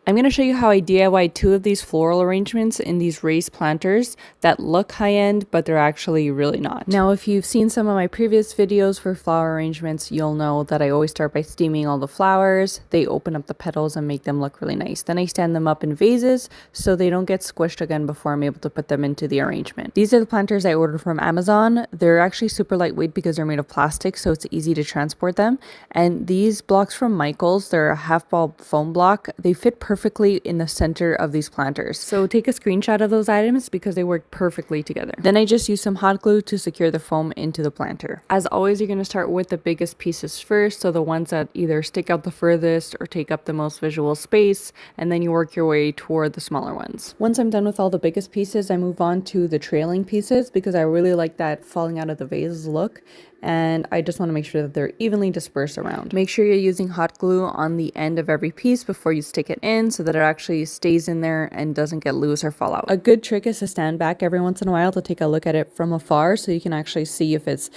I'm going to show you how I DIYed two of these floral arrangements in these raised planters that look high-end, but they're actually really not. Now, if you've seen some of my previous videos for flower arrangements, you'll know that I always start by steaming all the flowers. They open up the petals and make them look really nice. Then I stand them up in vases so they don't get squished again before I'm able to put them into the arrangement. These are the planters I ordered from Amazon. They're actually super lightweight because they're made of plastic, so it's easy to transport them. And these blocks from Michaels, they're a half bulb foam block. They fit perfectly in the center of these planters. So take a screenshot of those items because they work perfectly together. Then I just use some hot glue to secure the foam into the planter. As always, you're going to start with the biggest pieces first, so the ones that either stick out the furthest or take up the most visual space, and then you work your way toward the smaller ones. Once I'm done with all the biggest pieces, I move on to the trailing pieces because I really like that falling out of the vase look, and I just want to make sure that they're evenly dispersed around. Make sure you're using hot glue on the end of every piece before you stick it in so that it actually stays in there and doesn't get loose or fall out. A good trick is to stand back every once in a while to take a look at it from afar so you can actually see if it's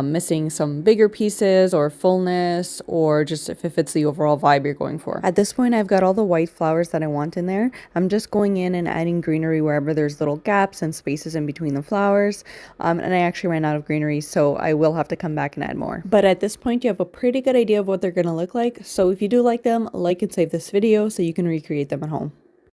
missing some bigger pieces or fullness, or just if it's the overall vibe you're going for. At this point, I've got all the white flowers that I want in there. I'm just going in and adding greenery wherever there's little gaps and spaces in between the flowers. And I actually ran out of greenery, so I will have to come back and add more. But at this point, you have a pretty good idea of what they're going to look like. So if you do like them, like and save this video so you can recreate them at home.